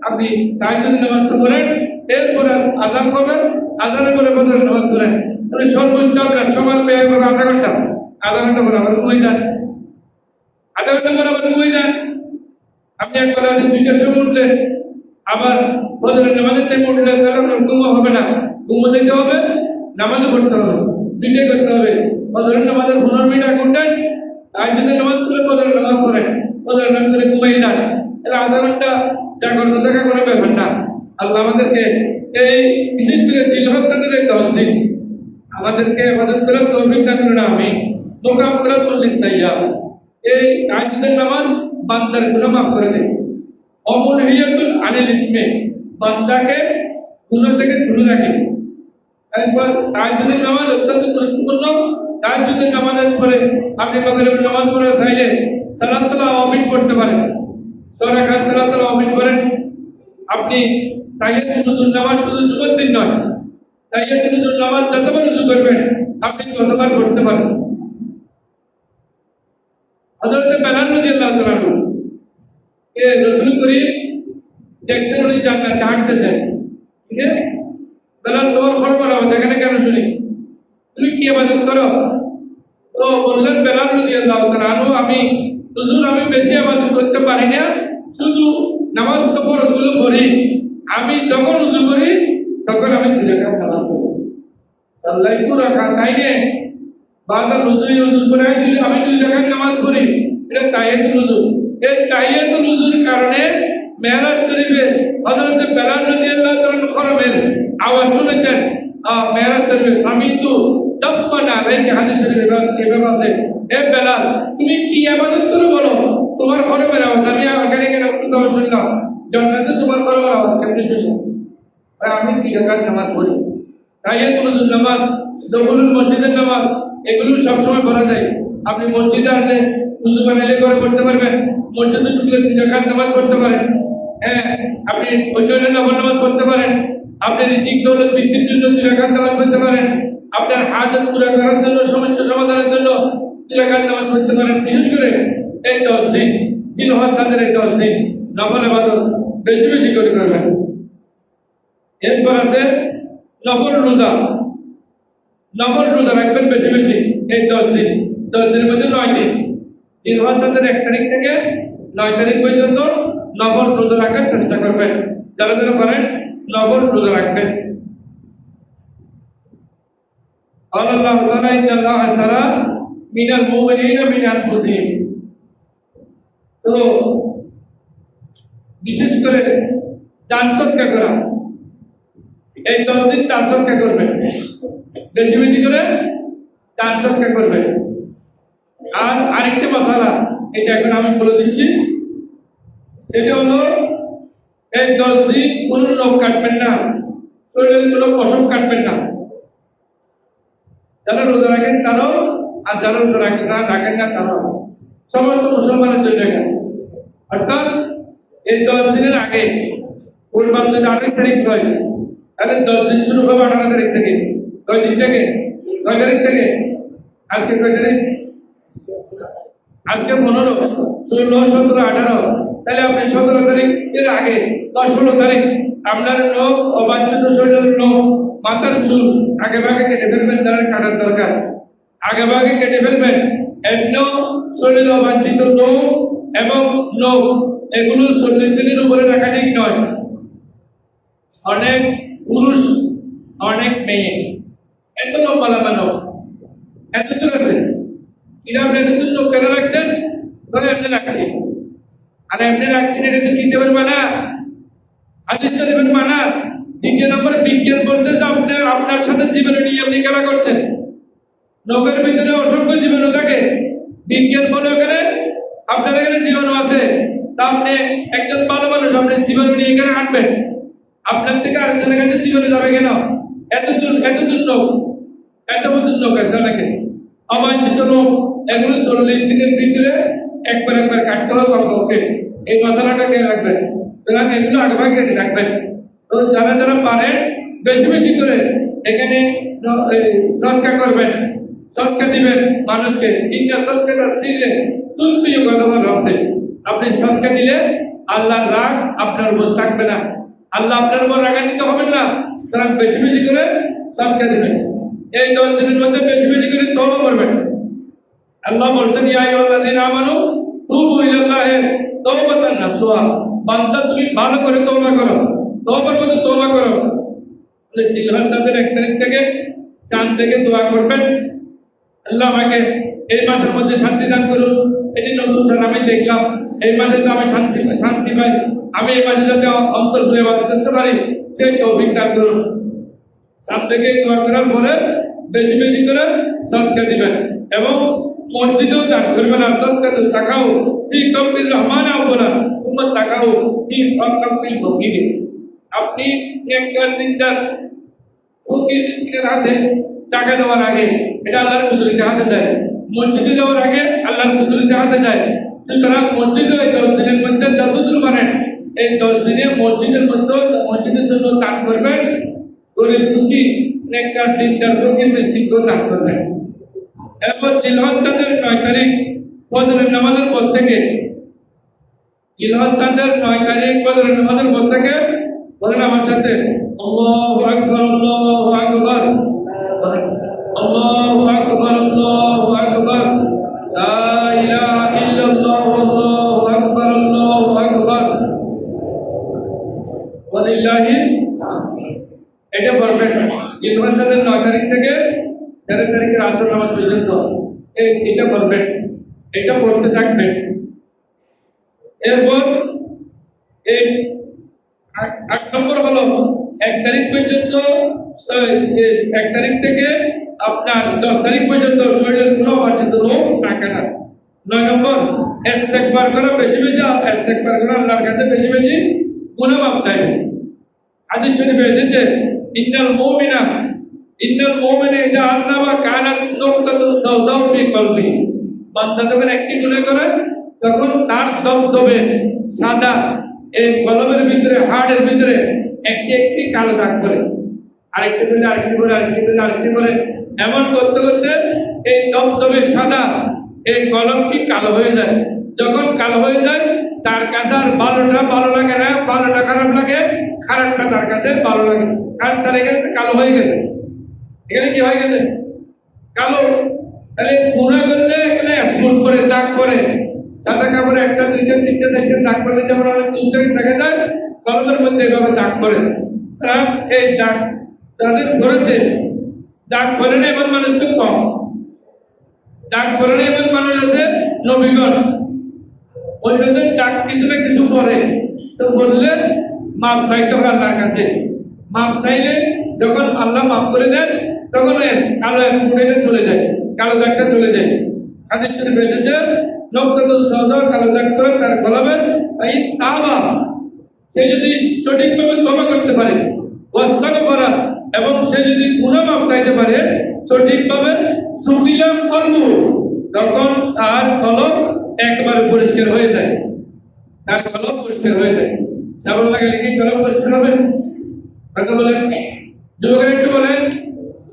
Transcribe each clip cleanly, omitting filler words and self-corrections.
আপনি তাহাজ্জুদের নামাজ পড়েন, এরপরে আযান করবেন, আযানের পরে ফজরের নামাজ পড়েন। তাহলে সর্বোচ্চ আপনার সময় ব্যয় হবে আধা ঘন্টা পরে আবার ঘুমিয়ে যান, আধা ঘন্টা পরে আবার ঘুমিয়ে যান। আপনি একবার রাতে 2টার সময় উঠলেন, আবার ফজরের নামাজের টাইম উঠলেন, তাহলে আপনার ঘুমও হবে না, ঘুমও যেতে হবে, নামাজও পড়তে হবে, দুইটাই করতে হবে। ফজরের নামাজের 15 মিনিট আগে উঠেন, তাহাজ্জুদের নামাজ পড়ে ফজরের নামাজ পড়েন, ফজরের নামাজ পড়ে ঘুমিয়ে যান। তাহলে আধা ঘন্টা জাগ্রত থাকা কোনো ব্যাপার না। আল্লাহ আমাদেরকে এই বিশেষ করে জিলহজ্জের এই 10 দিন আমাদেরকে ইবাদত করার তৌফিক দান করুন। আমি দোকান করার তৌফিক চাইয়া এই তাহাজ্জুদের নামাজ বান্দার গুনাহ মাফ করে দেয়। অমুনহিয়াতুল আনিল ইসমি, বান্দাকে গুনাহ থেকে দূরে রাখে। একবার তাহাজ্জুদের নামাজ অত্যন্ত গুরুত্বপূর্ণ। তাহাজ্জুদের নামাজের পরে আপনি মাগরিবের নামাজ পড়ে চাইলে সালাতুল আওয়ামিন পড়তে পারেন, সূরা রাকাত সালাতুল আওয়ামিন করেন। আপনি তাহিয়াতুল নামাজ শুধু জুমার দিন নয়, তাহিয়াতুল নামাজ যতবার রুজু করবেন আপনি ততবার পড়তে পারেন। হযরত বেলাল রাদিয়াল্লাহু তাআলা কে রাসূল করিম দেখছেন উনি জান্নাতে হাঁটতেছেন, ঠিক আছে? বেলাল, তোমার খবর আওয়াজ এখানে কেন শুনি, তুমি কি ইবাদত করো? তো বললেন বেলাল রাদিয়াল্লাহু তাআলা আনহু, আমি হুজুর আমি বেশি ইবাদত করতে পারি না, শুধু নামাজ তো ফরজগুলো পড়ি। আমি যখন ওযু করি তখন আমি 2 রাকাত নামাজ পড়ি। সাল্লাইতু রাকাতাইনে বাদা ওযু করে আমি 2 রাকাত নামাজ পড়ি। এটা তাহিয়াতুল ওযু। এই তাহিয়াতুল ওযুর কারণে মেরাজ শরীফে হযরত বেলাল রাদিয়াল্লাহু তাআলা খরমের আওয়াজ শুনেছেন। মেরাজ শরীফে সামিতু তাফানা আলাইহি হাদিস শরীফে এভাবে আছে, হে বেলাল তুমি কি ইবাদত করো বলো, তোমার খরমের আওয়াজ আমি এখানে কেন শুনলাম, জান্নাতে তোমার খরমের আওয়াজ কেমনে শুনলাম? আমি 2 রাকাত নামাজ পড়ি। তাহিয়াতুল ওযুর নামাজ, দখলুল মসজিদের নামাজ, এগুলো সবসময় পড়া যায়। আপনি মসজিদে আসলে ওযু বানাইলে করে পড়তে পারবেন, মসজিদে ঢুকলে 2 রাকাত নামাজ পড়তে পারেন। হ্যাঁ, আপনি ওইজন্য নামাজ পড়তে পারেন, আপনি রিজিক দৌলত বৃদ্ধির জন্য 2 রাকাত নামাজ পড়তে পারেন, আপনার হাজত পুরা করার জন্য, সমস্যা সমাধানের জন্য 2 রাকাত নামাজ পড়তে পারেন। বিশেষ করে এই 10 দিন, জিলহজ্জের এই 10 দিন নফল ইবাদত বেশি বেশি করে করবেন। এরপর আছে নফল রোজা। নফল রোজা রাখবেন বেশি বেশি এই 10 দিন। 10 দিনের মধ্যে 9 দিন, জিলহজ্জের 1 তারিখ থেকে 9 তারিখ পর্যন্ত নফল রোজা রাখার চেষ্টা করবেন। যারা যারা পারেন নফল রোজা রাখবেন। আল্লাহ তাআলা ইন্নাল্লাহ তাআলা মিনাল মুমিনিনা মিন আনফুসিহিম। তো বিশেষ করে দান সদকা করা, এই 10 দিন দান সদকা করবেন, বেশি বেশি করে দান সদকা করবেন। আর আরেকটা মশালা, এটা এখন আমি বলে দিচ্ছি, সেটা হলো এই 10 দিন কোনো নখ কাটবেন না, শরীরের কোনো পশম কাটবেন না। যারা রোজা রাখেন তারাও, আর যারা রোজা রাখেন না তারাও, সমস্ত মুসলমানের জন্য এটা। অর্থাৎ এই 10 দিনের আগে কুরবান যদি 28 তারিখ হয়, তাহলে 10 দিন শুরু হবে 18 তারিখ থেকে। 9 দিন থেকে 9 তারিখ থেকে আজকে কয় তারিখ? আজকে 15, 16, 17, 18, তাহলে আপনি 17 তারিখের আগে 10-16 তারিখ আপনার নখ, অবাঞ্ছিত শরীরের নখ, মাথার চুল আগে ভাগে কেটে ফেলবেন, যারা কাটার দরকার আগে ভাগে কেটে ফেলবেন। এমন শরীরে অবাঞ্ছিত নখ এবং নখ এগুলো শরীরের উপরে রাখা ঠিক নয়। অনেক পুরুষ, অনেক মেয়ে এত লম্বা লম্বা নখ, এত দূর আছে, এটা আপনি এত দূর নখ কেন রাখছেন? ধরে এমনি রাখছি, আর এমনি রাখছেন, এটা তো কিনতে পারবে না, হাদিস শরীফের মানা। দ্বিতীয় নম্বরে বিজ্ঞান বলতেছে আপনার সাথে জীবাণু নিয়ে আপনি খেলা করছেন। নখের ভিতরে অসংখ্য জীবাণু থাকে, বিজ্ঞান বলে ওখানে আপনার এখানে জীবাণু আছে, তা আপনি একজন ভালো মানুষ, আপনি জীবাণু নিয়ে এখানে হাঁটবেন, আপনার থেকে আরেকজনের কাছে জীবাণু যাবে কেন? এত দূর নখ, এত বছর নখ আছে অনেকে অবাঞ্ছিত নখ, এগুলো 40 দিনের ভিতরে একবার কাটতে হবে কমপক্ষে। এই মশলাটা কে রাখবেন? সুতরাং এগুলো আগে ভাগে কেটে রাখবেন। তো যারা যারা পারেন বেশি বেশি করে এখানে সদকা করবেন, সদকা দিবেন মানুষকে। ইন্না সদকাটা সিরে তুলবিউ গাদাবার রব্বে, আপনি সদকা দিলে আল্লাহর রাগ আপনার উপর থাকবে না, আল্লাহ আপনার উপর রাগান্বিত হবেন না। সুতরাং বেশি বেশি করে সদকা দিবেন। এই 10 দিনের মধ্যে বেশি বেশি করে তওবা করবেন। আল্লাহ বলছেন, ইয়া আইয়ুহাল্লাযীনা আমানু তুবু ইলাল্লাহি তাওবাতান নাসুহা। বান্দা তুমি ভালো করে তওবা করো, তওবার মধ্যে তওবা করো। জিলহজ্জের 1 তারিখ থেকে চাঁদ থেকে দোয়া করবেন, আল্লাহ আমাকে এই মাসের মধ্যে শান্তি দান করুন। এটি নতুন আমি দেখলাম, এই মাসে তো আমি শান্তি পাই, আমি এই মাসে যাতে অন্তর খুলে ইবাদত করতে পারি সেই তৌফিক দান করুন। চাঁদ থেকে দোয়া করার পরে বেশি বেশি করে সদকা দিবেন এবং মসজিদেও দান করবেন। আর সদকা টাকাও ফি কবরির রহমান আব্বুরা উম্মত টাকাও ফি কবরিল ফকির। আপনি নেককার দিনদার ফকির মিসকিনের হাতে টাকা দেওয়ার আগে এটা আল্লাহর কুদরতে হাতে যায়, মসজিদে দেওয়ার আগে আল্লাহর কুদরতে হাতে যায়। সুতরাং মসজিদে 10 দিনের মধ্যে যতদূর পারেন এই 10 দিনে মসজিদের মধ্যে মসজিদের জন্য দান করবেন। গরিব দুঃখী নেককার দিনদার ফকির মিসকিনকে দান করবেন। এরপর জিলহজ্জের 9 তারিখ ফজরের নামাজের পর থেকে, জিলহজ্জের 9 তারিখ ফজরের নামাজের পর থেকে বলেন আমার সাথে, আল্লাহু আকবার, আল্লাহু আকবার, আল্লাহু আকবার, আল্লাহু আকবার, লা ইলাহা ইল্লাল্লাহ, আল্লাহু আকবার, আল্লাহু আকবার, ওয়ালিল্লাহি এটা পড়বেন। জিলহজ্জের 9 তারিখ থেকে 13 তারিখের আসর নামাজ পর্যন্ত এটা পড়বেন, এটা পড়তে থাকবেন। এরপর এই 8 নম্বর হলো 1 তারিখ পর্যন্ত, 1 তারিখ থেকে আপনার 10 তারিখ পর্যন্ত শরীরের কোনো অবাঞ্ছিত রোগ না কাটা। 9 নম্বর ইস্তেগফার করা, বেশি বেশি ইস্তেগফার করা, আল্লাহর কাছে বেশি বেশি গুনাহ মাফ চাইবেন। হাদিস শরীফে এসেছে, ইন্নাল মুমিনা ইযা আযনাবা কানাত নুকতাতুন সাওদাউ ফি কলবিহি। বান্দা যখন একটি গুনাহ করে তখন তার দবদবে সাদা এই কলবের ভিতরে, হাড়ের ভিতরে একটি একটি কালো দাগ করে, আরেকটি করে আরেকটি করে আরেকটি করে আরেকটি করে, এমন করতে করতে এই দবদবে সাদা এই কলমটি কালো হয়ে যায়। যখন কালো হয়ে যায় তার কাছে আর ভালোটা ভালো লাগে না, ভালোটা খারাপ লাগে, খারাপটা তার কাছে ভালো লাগে, কারণ তার এখানে কালো হয়ে গেছে। এখানে কি হয়ে গেছে? কালো। তাহলে গুনাহ করলে এখানে স্মুথ করে দাগ করে, সাদা কাপড়ে 1টা 2টা 3টা 4টা দাগ করলে যেমন অনেক দুধটাকে দেখা যায়, কলমের মধ্যে এভাবে দাগ করে। এই দাগ যাদের করেছে, দাগ করে না এমন মানুষ তো কম, দাগ করে না এমন মানুষ আছে নবীগণ। ওইভাবে দাগ কিছু না কিছু করে তো বললে মাপ চাইতে হবে আল্লাহর কাছে। মাপ চাইলে যখন আল্লাহ মাফ করে দেন তখন কালো স্পুটে চলে যায়, কালো দাগটা চলে যায়। হাদিস শরীফে এসেছে, নকতাতুল সাওদা কালো দাগ করে তার কলবে এই তাওবা, সে যদি সঠিকভাবে তওবা করতে পারে, ওয়াস্তাগফারা, এবং সে যদি গুনাহ মাফ চাইতে পারে সঠিকভাবে, সুফিয়াম কলবু, তখন তার কলব একবারে পরিষ্কার হয়ে যায়, তার কলব পরিষ্কার হয়ে যায়। সাবল লাগালে কি কলব পরিষ্কার হবে? কথা বলেন যুবকেরা, একটু বলেন,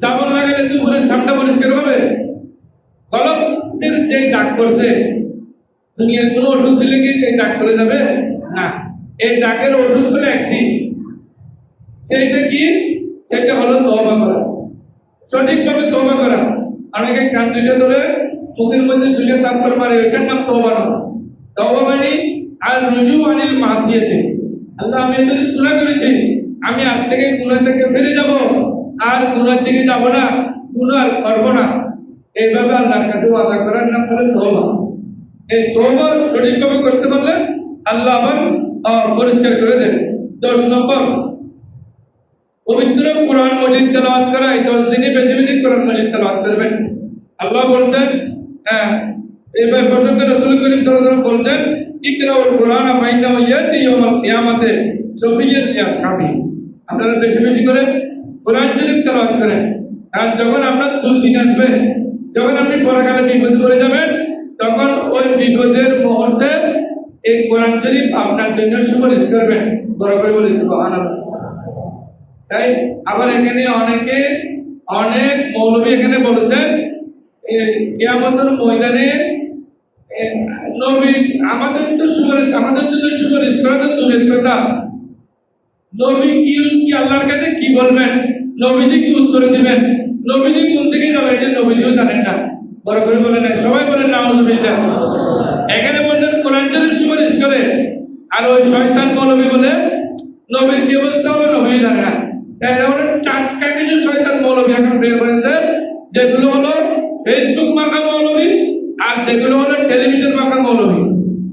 সাবল লাগালে দুপুরের সামটা পরিষ্কার হবে? কলবের যে দাগ করছে, দুনিয়ার কোনো ওষুধ দিলে কি এই দাগ চলে যাবে? না, এই দাগের ওষুধ হলো একটি, সেইটা কি? সেটা হলো তওবা করা, সঠিকভাবে তওবা করা। অনেকে কান দুইটা ধরে মুখের মধ্যে দুইটা তারপর মারে, এটার নাম তওবা না। তওবা মানে আর রুজু আনিল মাসিয়াতে, আল্লাহ আমি যদি গুনাহ করেছি, আমি আজ থেকে গুনাহ থেকে ফিরে যাব, আর গুনাহ থেকে যাব না, গুনাহ আর করব না, এইভাবে আল্লাহর কাছে ওয়াদা করার নাম হলো তওবা। এই তওবা সঠিকভাবে করতে পারলে আল্লাহ আবার পরিষ্কার করে দেন। 10 নম্বর পবিত্র কোরআন মাজিদ তেলাওয়াত করা। এই 10 দিনে বেশি বেশি কোরআন মাজিদ তেলাওয়াত করবেন। আল্লাহ বলছেন, এবার পর্যন্ত রাসূল করিম সাল্লাল্লাহু আলাইহি ওয়াসাল্লাম বলছেন, ইকরাউল কোরআন ফাইন্নাহু ইয়াতি ইয়াউমাল কিয়ামাতে শাফিয়্যান লিআসহাবি। আপনারা বেশি বেশি করে কোরআন শরীফ তেলাওয়াত করেন, আর যখন আপনার দুর্দিন আসবে, যখন আপনি পরকালে বিপদ করে যাবেন, তখন ওই বিপদের মুহূর্তে এই কোরআন শরীফ আপনার জন্য সুপারিশ করবেন। বড় করে বলি সুবহানাল্লাহ। তাই আবার এখানে অনেক মৌলবী এখানে বলেছেন, কিয়ামতের ময়দানে নবী আমাদের তো সুপারিশ, আমাদের জন্য সুপারিশ করা তো দূরের কথা, নবী কি আল্লাহর কাছে কি বলবেন, নবীজি কি উত্তর দিবেন, নবীজি কোন দিকে যাবে এটা নবীজিও জানেন না। বড় করে বলেন না, সবাই বলেন নাউযুবিল্লাহ। এখানে বলেন কোরআন শরীফ সুপারিশ করে, আর ওই শয়তান মৌলবী বলে নবীর কি অবস্থা হবে নবী জানে না। তাই বলে চারটা কিছু শয়তান মৌলবী এখন বের করেছে, যেগুলো হলো ফেসবুক মাখা মৌলবী, আর যেগুলো হলো টেলিভিশন মাখা মৌলবী।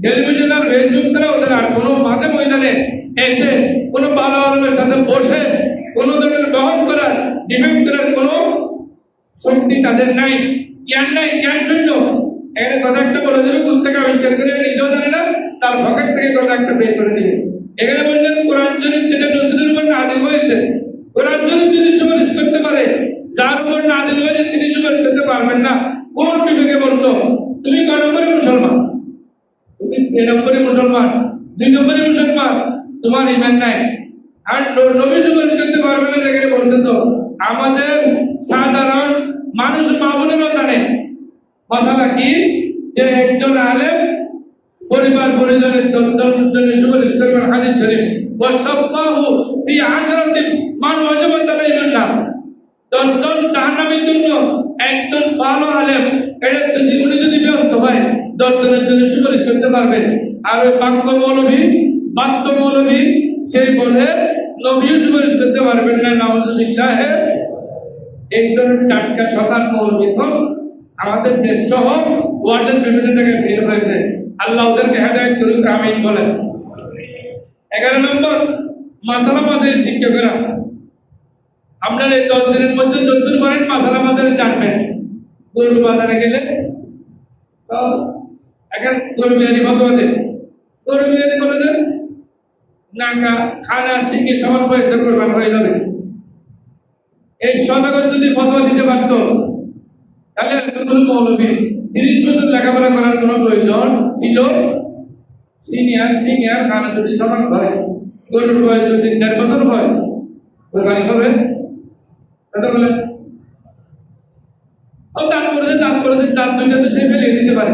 টেলিভিশন আর ফেসবুক ছাড়া ওদের আর কোনো মাঝে ময়দানে এসে কোনো ভালো আলমের সাথে বসে কোনো ধরনের বহস করার, ডিবেট করার কোনো শক্তি তাদের নাই, জ্ঞান নাই, জ্ঞান শূন্য। এখানে কথা একটা বলে দেবে, কোন থেকে আবিষ্কার করে নিজেও জানে না, তার পকেট থেকে কথা একটা বের করে দিবে। এখানে বলছেন কোরআন শরীফ যেটা নজরুলের উপর নাযিল হয়েছে, কোরআন শরীফ যদি সুপারিশ করতে পারে, যার উপর নাযিল হয়েছে তিনি সুপারিশ করতে পারবেন না, কোন বিবেকে বলছো? তুমি কয় নম্বরে মুসলমান? তুমি 2 নম্বরে মুসলমান, 2 নম্বরে মুসলমান, তোমার ঈমান নাই। আর নবী সুপারিশ করতে পারবে না যেখানে বলতেছো। আমাদের সাধারণ মানুষ মামুনেরও জানে মশালা কি, যে একজন আলেম পরিবার পরিজনের জন্য সুপারিশ করবেন হাদিস শরীফ, ওয়াসাফাহু ফি 10 মান ওয়াজাবা আলাইহিন নাম। 10 জন জাহান্নামীর জন্য একজন ভালো আলেম, এটা উনি যদি ব্যস্ত হয় 10 জনের জন্য সুপারিশ করতে পারবে। আর ওই বাক্য মৌলবী সেই বলে নবীও সুপারিশ করতে পারবেন না, নাউযুবিল্লাহ। একজন টাটকা সকাল মৌলবী আমাদের দেশ সহ ওয়ার্ল্ডের বিভিন্ন জায়গায় বের হয়েছে, আল্লাহ ওদেরকে হেদায়েত করুক, আমিন বলেন। 11 নম্বর মাসালা মাসের শিক্ষকেরা, আপনার এই 10 দিনের মধ্যে যতদূর পারেন মাসালা মাসের জানবেন। গরু বাজারে গেলে তো এখন গরু বিরিয়ানি ফতোয়া দেন, গরু বিরিয়ানি বলে দেন না, খানা শিখে সবার বয়স কোরবান হয়ে যাবে। এই সদাগর যদি ফতোয়া দিতে পারতো তাহলে এতগুলো মৌলবী 30 বছর লেখাপড়া করার কোনো প্রয়োজন ছিল? সিনিয়র খানা যদি সমান হয়, গরুর বয়স যদি 1.5 বছর হয়, কোরবানি হবে? কথা বলেন। ও তারপরে দাঁত দুইটা তো সে ফেলে দিতে পারে,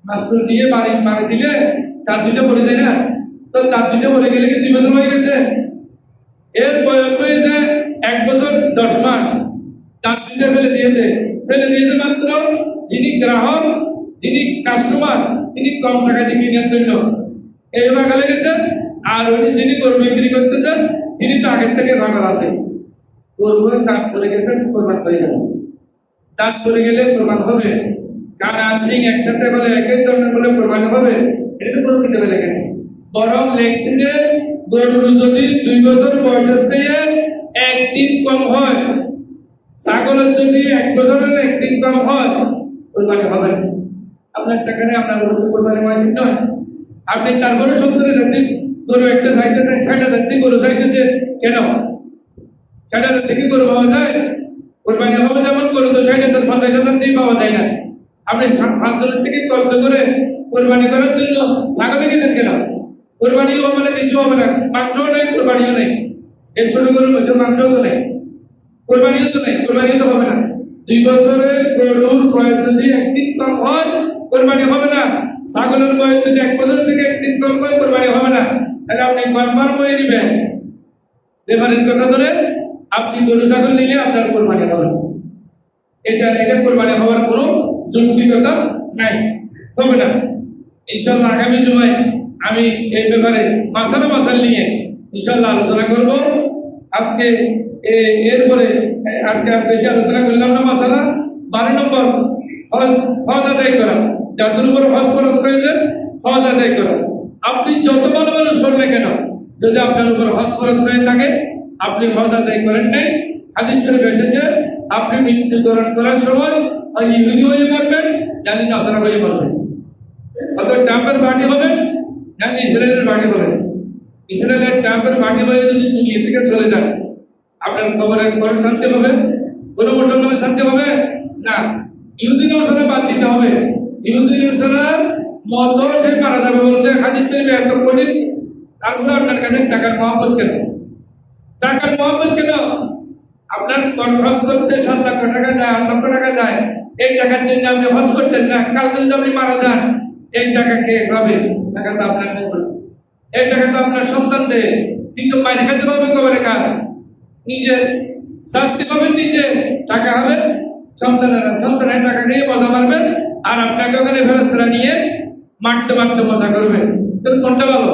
মাস্টার দিয়ে বাড়ি দিলে দাঁত দুইটা পড়ে যায় না, তো দাঁত দুইটা পড়ে গেলে কি 2 বছর হয়ে গেছে? এর বয়স হয়েছে 1 বছর 10 মাস, দাঁত দুইটা ফেলে দিয়েছে মাত্র যিনি গ্রাহক, যিনি কাস্টমার, তিনি কম টাকা দিয়ে কেনার জন্য এই ভাগা লেগেছে। আর উনি যিনি গরু বিক্রি করতেছেন তিনি তো আগের থেকে ভাগা আছে, গরুর দাঁত চলে গেছে, কোরবান হয়ে যাবে। দাঁত চলে গেলে কোরবান হবে, কানা সিং একসাথে বলে একই ধরনের বলে কোরবান হবে, এটা তো কোনো কিতাবে লেখে নেই। বরং লেখছে যে গরুর যদি 2 বছর বয়সের চেয়ে 1 দিন কম হয়, ছাগলের যদি 1 বছরের 1 দিন কম হয়, কোরবানি হবে না। আপনার টাকা নেই, আপনার গরু তো কোরবানি ওয়াজিব নয়। আপনি তারপরে 70,000 দিন গরু একটা সাইডে 60,000 দিন গরু চাইতেছে কেন? 60,000 থেকে গরু পাওয়া যায়, কোরবানি হবে যেমন গরু তো 60,000 50,000 দিয়ে পাওয়া যায় না। আপনি 5,000 থেকে কষ্ট করে কোরবানি করার জন্য লাগাতে গেছেন কেন? কোরবানিও হবে না, কিছু হবে না, মাংসও নেই, কোরবানিও নেই। এই ছোট গরুর মধ্যে মাংসও তো নেই, কোরবানিও তো নেই, কোরবানিও তো হবে না। 2 বছরের গরুর বয়স যদি 1 দিন কম হয়, কোরবানি হবে না। ছাগলের বয়স যদি 1 বছর থেকে 1 দিন কম হয়, কোরবানি হবে না। তাহলে আপনি কয়বার বয়ে নেবেন? রেফারেন্স কথা ধরে আপনি গরু ছাগল নিলে আপনার কোরবানি হবে না। এটা কোরবানি হওয়ার কোনো যৌক্তিকতা নাই, হবে না। ইনশাআল্লাহ আগামী জুমায় আমি এই ব্যাপারে মাসাল নিয়ে ইনশাআল্লাহ আলোচনা করব। আজকে এরপরে আজকে আর বেশি আলোচনা করলাম না। মাসালা 12 নম্বর হজ আদায় করা, যাদের উপর হজ খরচ হয়েছে হজ আদায় করা। আপনি যত ভালো মানুষ করবেন কেন, যদি আপনার উপর হজ খরচ হয়ে থাকে, আপনি হজ আদায় করেন নাই, হাদিস শরীফে এসেছে আপনি মৃত্যুবরণ করার সময় ইহুদি হয়ে মরবেন, জানি নাসারা হয়ে মরবেন। অর্থাৎ ট্রাম্পের পার্টি হবে, জানি ইসরায়েলের পার্টি হবে। ইসরায়েলের ট্রাম্পের পার্টি হয়ে যদি দুনিয়া থেকে চলে যান, আপনার কবরের ঘরে শান্তি হবে? কোনো মুসলমানের শান্তি হবে না। ইহুদি নাসারা বাদ দিতে হবে। ইহুদি নাসারার মত সে মারা যাবে বলছে হাদিস শরীফে এত কঠিন, তারপরে আপনার কাছে টাকার মহব্বত কেন? টাকার মহব্বত কেন? আপনার খরচ করতে 7 লাখ টাকা যায়, 8 লক্ষ টাকা যায়, এই টাকার জন্য আপনি হজ করছেন না, কাল যদি আপনি মারা যান এই টাকা কে খাবে? টাকা তো আপনার নেই, এই টাকা তো আপনার সন্তান দেয়, কিন্তু মায়ের খাতে পাবে কবে? কার? নিজে শাস্তি পাবেন নিজে, টাকা হবে সন্তানের টাকা খেয়ে মজা মারবেন, আর আপনাকে ওখানে ফেরস্তারা নিয়ে মারতে মারতে মজা করবেন। তো কোনটা ভালো?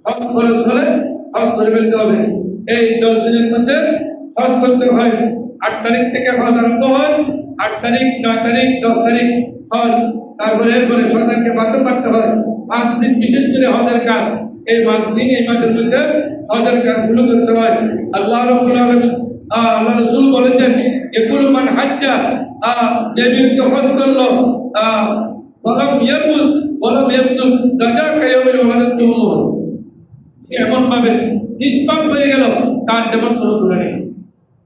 হজ খরচ হলে হজ করে ফেলতে হবে। এই 10 দিনের মধ্যে হজ করতে হয়। 8 তারিখ থেকে হজ আরম্ভ হয়, 8 তারিখ, 9 তারিখ, 10 তারিখ হজ। তারপরে এরপরে সরকারকে বাধ্য করতে হয় 5 দিন বিশেষ করে হজের কাজ। এই 5 দিন এই মাসের মধ্যে হজের কাজগুলো করতে হয়। আল্লাহ রাব্বুল আলামিন আল্লাহ রাসূল বলেছেন ইয়াকুলু মান হাজ্জা, যে ব্যক্তি হজ করলো ওয়ালাম ইয়ারমুজ ওয়ালাম ইয়াফসুক যাজাকা ইয়াউমিল ওয়ালাদতুহু, সে এমন ভাবে নিষ্পাপ হয়ে গেল তার যেমন কোনো গুনাহ নেই।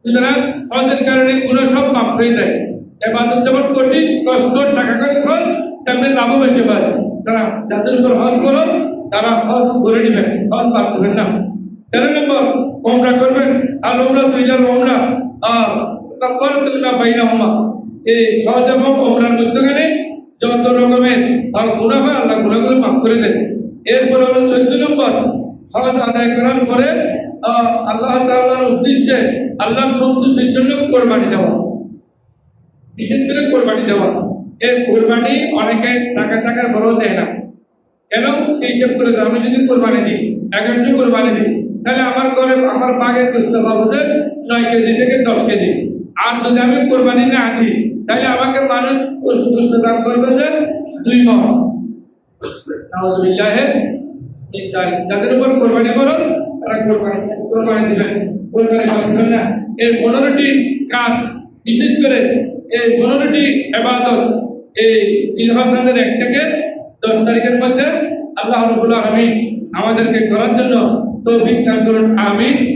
সুতরাং হজের কারণে গুনাহ সব মাফ হয়ে যায়। ইবাদত যেমন কঠিন, কষ্ট, টাকা খরচ, তেমনি লাভও বেশি হয়। তারা যাদের উপর হজ করো তারা হজ করে নেবেন, হজ বাদ দেবেন না। 13 নম্বর, ওমরা করবেন। আর ওমরা দুইটার ওমরা কাফারাতুল মা বাইনাহুমা, এই হজ এবং ওমরার মধ্যখানে যত রকমের গুনাহ হয় আল্লাহ গুনাহগুলো মাফ করে দেন। এরপরে হলো 14 নম্বর, হজ আদায় করার পরে আল্লাহ তাআলার উদ্দেশ্যে আল্লাহর সন্তুষ্টির জন্য কোরবানি দেওয়া, বিশেষ করে কোরবানি দেওয়া। এই কোরবানি অনেকে টাকা বড় দেয় না, কেন? সেই হিসেব করে আমি যদি কোরবানি দিই, 1 কেজি কোরবানি দিই, তাহলে আমার ঘরে আমার বাঘের গোশত পাবো যে 9 কেজি থেকে 10 কেজি। আর যদি আমি কোরবানি না দিই তাহলে আমাকে মানুষ গোশত দান করবে যে 2 মণ। নাউযুবিল্লাহ। যাদের উপর কোরবানি করো তারা কোরবানি দিবেন, কোরবানি করবেন না। এই 15টি কাজ, বিশেষ করে এই 15টি ইবাদত এই জিলহজ্জের 1 থেকে 10 তারিখের মধ্যে আল্লাহ রাব্বুল আলামিন আমাদেরকে করার জন্য তৌফিক দান করুন। আমিন।